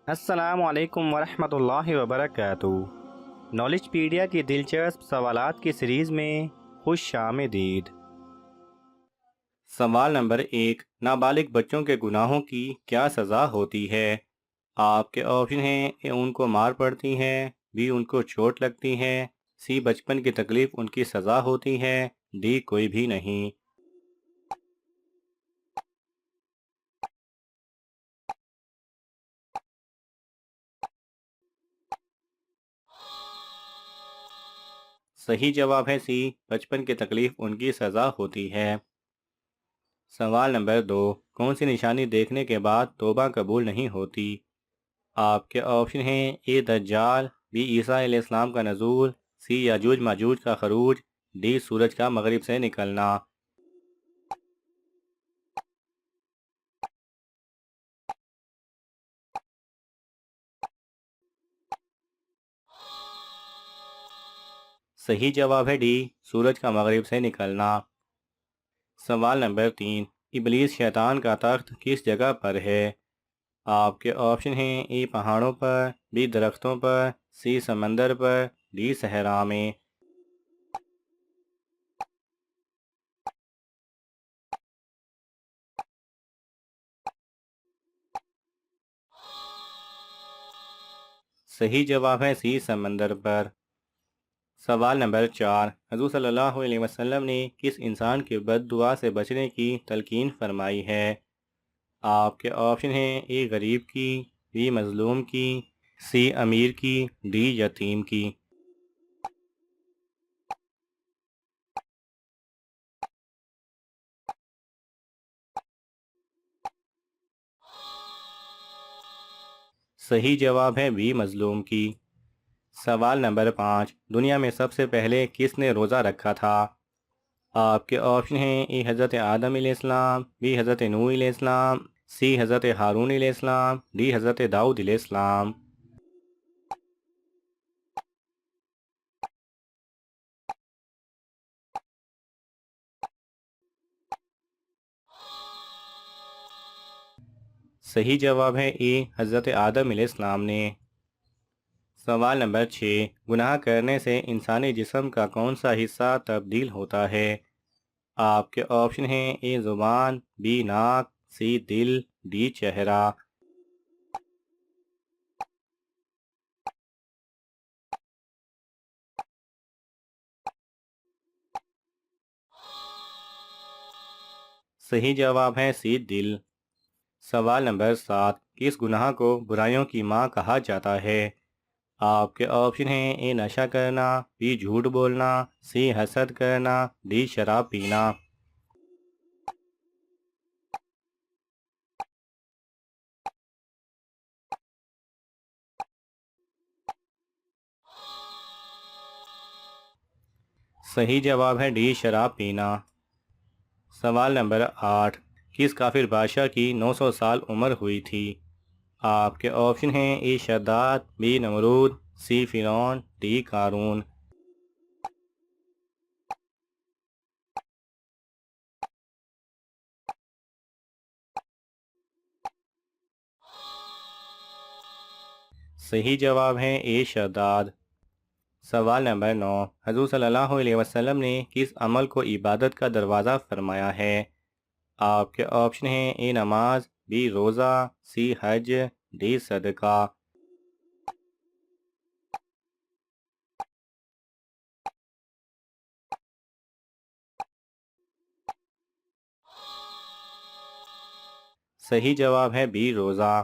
السلام علیکم ورحمۃ اللہ وبرکاتہ۔ نالج پیڈیا کی دلچسپ سوالات کی سیریز میں خوش آمدید۔ سوال نمبر 1، نابالغ بچوں کے گناہوں کی کیا سزا ہوتی ہے؟ آپ کے آپشن ہیں: اے ان کو مار پڑتی ہے، بی ان کو چوٹ لگتی ہے، سی بچپن کی تکلیف ان کی سزا ہوتی ہے، ڈی کوئی بھی نہیں۔ صحیح جواب ہے سی، بچپن کی تکلیف ان کی سزا ہوتی ہے۔ سوال نمبر 2، کون سی نشانی دیکھنے کے بعد توبہ قبول نہیں ہوتی؟ آپ کے آپشن ہیں: اے دجال، بی عیسیٰ علیہ السلام کا نزول، سی یاجوج ماجوج کا خروج، ڈی سورج کا مغرب سے نکلنا۔ صحیح جواب ہے ڈی، سورج کا مغرب سے نکلنا۔ سوال نمبر 3، ابلیس شیطان کا تخت کس جگہ پر ہے؟ آپ کے آپشن ہیں: اے پہاڑوں پر، بی درختوں پر، سی سمندر پر، ڈی صحرا میں۔ صحیح جواب ہے سی سمندر پر۔ سوال نمبر 4، حضور صلی اللہ علیہ وسلم نے کس انسان کی بد دعا سے بچنے کی تلقین فرمائی ہے؟ آپ کے آپشن ہیں: اے غریب کی، بی مظلوم کی، سی امیر کی، ڈی یتیم کی۔ صحیح جواب ہے بی مظلوم کی۔ سوال نمبر 5، دنیا میں سب سے پہلے کس نے روزہ رکھا تھا؟ آپ کے آپشن ہیں: اے حضرت آدم علیہ السلام، بی حضرت نوح علیہ السلام، سی حضرت ہارون علیہ السلام، ڈی حضرت داؤد علیہ السلام۔ صحیح جواب ہے اے حضرت آدم علیہ السلام نے۔ سوال نمبر 6، گناہ کرنے سے انسانی جسم کا کون سا حصہ تبدیل ہوتا ہے؟ آپ کے آپشن ہیں: اے زبان، بی ناک، سی دل، ڈی چہرہ۔ صحیح جواب ہے سی دل۔ سوال نمبر 7، کس گناہ کو برائیوں کی ماں کہا جاتا ہے؟ آپ کے آپشن ہیں: اے نشہ کرنا، بی جھوٹ بولنا، سی حسد کرنا، ڈی شراب پینا۔ صحیح جواب ہے ڈی شراب پینا۔ سوال نمبر 8، کس کافر بادشاہ کی 900 سال عمر ہوئی تھی؟ آپ کے آپشن ہیں: اے شداد، بی نمرود، سی فرعون، ڈی قارون۔ صحیح جواب ہے اے شداد۔ سوال نمبر 9، حضور صلی اللہ علیہ وسلم نے کس عمل کو عبادت کا دروازہ فرمایا ہے؟ آپ کے آپشن ہیں: اے نماز، بی روزہ، سی حج، ڈی صدقہ۔ صحیح جواب ہے بی روزہ۔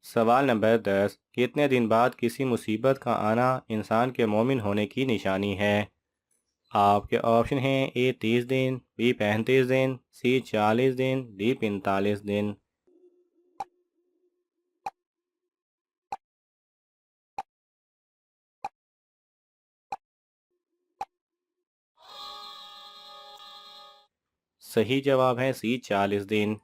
سوال نمبر 10، کتنے دن بعد کسی مصیبت کا آنا انسان کے مومن ہونے کی نشانی ہے؟ آپ کے آپشن ہیں: اے 30 دن، be 35 then, C 40 then, D 45 دن۔ صحیح جواب ہے سی 40 دن۔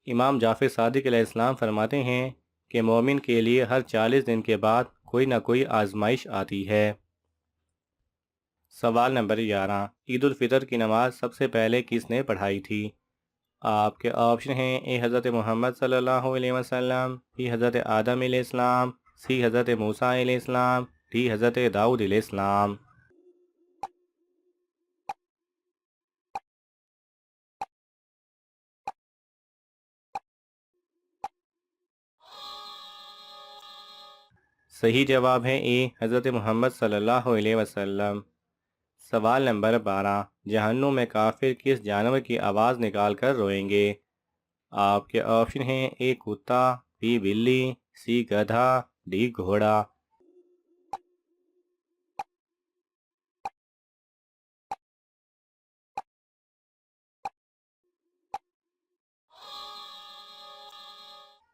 امام جعفر صادق علیہ السلام فرماتے ہیں کہ مومن کے لیے ہر 40 دن کے بعد کوئی نہ کوئی آزمائش آتی ہے۔ سوال نمبر 11، عید الفطر کی نماز سب سے پہلے کس نے پڑھائی تھی؟ آپ کے آپشن ہیں: اے حضرت محمد صلی اللہ علیہ وسلم، بی حضرت آدم علیہ السلام، سی حضرت موسیٰ علیہ السلام، ڈی حضرت داؤد علیہ السلام۔ صحیح جواب ہے اے حضرت محمد صلی اللہ علیہ وسلم۔ سوال نمبر 12، جہنم میں کافر کس جانور کی آواز نکال کر روئیں گے؟ آپ کے آپشن ہیں: اے کتا، بی بلی، سی گدھا، ڈی گھوڑا۔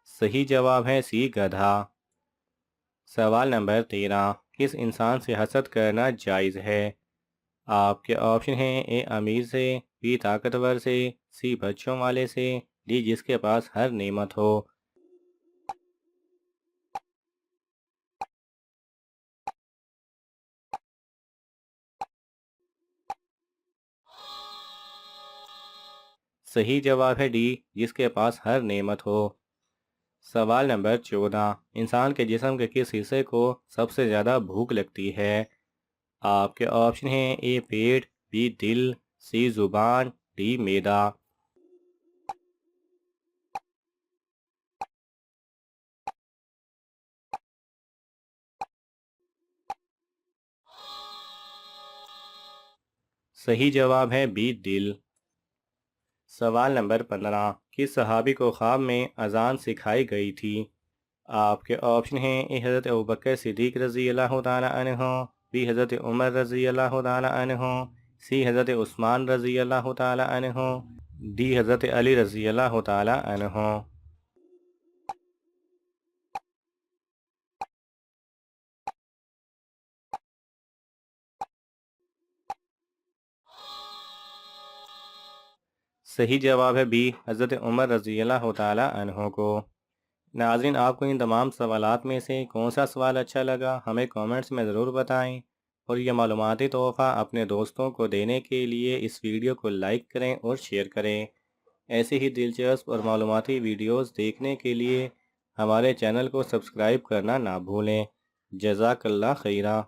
صحیح جواب ہے سی گدھا۔ سوال نمبر 13، کس انسان سے حسد کرنا جائز ہے؟ آپ کے آپشن ہیں: اے امیر سے، بی طاقتور سے، سی بچوں والے سے، ڈی جس کے پاس ہر نعمت ہو۔ صحیح جواب ہے ڈی جس کے پاس ہر نعمت ہو۔ سوال نمبر 14، انسان کے جسم کے کس حصے کو سب سے زیادہ بھوک لگتی ہے؟ آپ کے آپشن ہیں: اے پیٹ، بی دل، سی زبان، ڈی معدہ۔ صحیح جواب ہے بی دل۔ سوال نمبر 15، کس صحابی کو خواب میں اذان سکھائی گئی تھی؟ آپ کے آپشن ہیں: اے حضرت ابوبکر صدیق رضی اللہ تعالی عنہ، بی حضرت عمر رضی اللہ تعالی عنہ، سی حضرت عثمان رضی اللہ تعالی عنہ، ڈی حضرت علی رضی اللہ تعالی عنہ۔ صحیح جواب ہے بی حضرت عمر رضی اللہ تعالی عنہ کو۔ ناظرین، آپ کو ان تمام سوالات میں سے کون سا سوال اچھا لگا ہمیں کامنٹس میں ضرور بتائیں، اور یہ معلوماتی تحفہ اپنے دوستوں کو دینے کے لیے اس ویڈیو کو لائک کریں اور شیئر کریں۔ ایسے ہی دلچسپ اور معلوماتی ویڈیوز دیکھنے کے لیے ہمارے چینل کو سبسکرائب کرنا نہ بھولیں۔ جزاک اللہ خیرہ۔